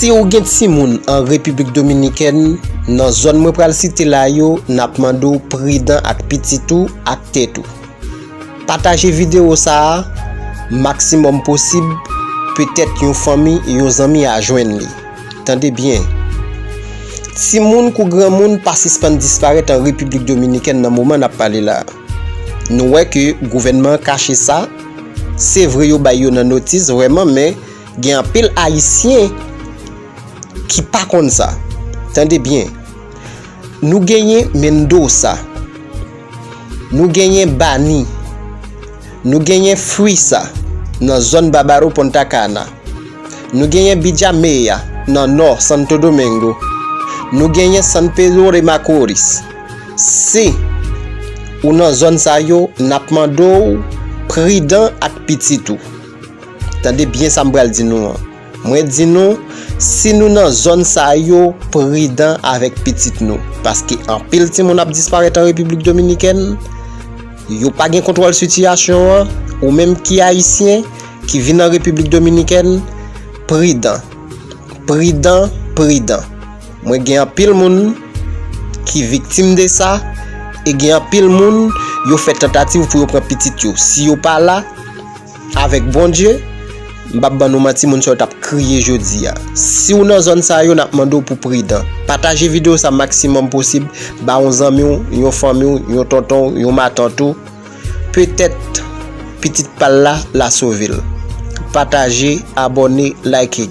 Si ou gen ti moun en République Dominicaine, dans zone mwen pral cité la yo, n'a mando prudent ak pititou ak tetou. Partager vidéo ça maximum possible, peut-être une famille, yon zami a joindre li. Tendez bien. Si moun kou grand moun participant disparaître en République Dominicaine dans moment n'a parlé là. Nous voyons que le gouvernement cache ça. C'est vrai yo bay yo nan notice vraiment mais gen un pile haïtien qui pas comme ça. Tendez bien. Nous gagnons Mendoza. Nous gagnons Bani. Nous gagnons Frisa dans zone Barbaro Punta Cana. Nous gagnons Bijameya dans nord Santo Domingo. Nous gagnons San Pedro de Macorís. Si ou dans zone sa yo n'a mando prudent ak pititou. Tendez bien ça m'bral di nou. Moi di nou si nous dans zone sa yo prudent avec petit nous parce que en pile ti moun ap disparaître en République Dominicaine, yo pas gen contrôle situation ou même qui haïtien qui vient en République Dominicaine, prudent. Moi gen pile moun qui victime de ça et gen pile moun yo fait tentative pour prendre petit yo. Si yo pas là avec bon Dieu, m'baba nou mati moun so tap crier jodi a. Si ou nan zone sa yo n'a mando pour prudent. Partager vidéo ça maximum possible, ba on zami ou, yon famille ou, yon tonton, yon matantou. Peut-être petite pal la sauver. Partager, abonner, liker.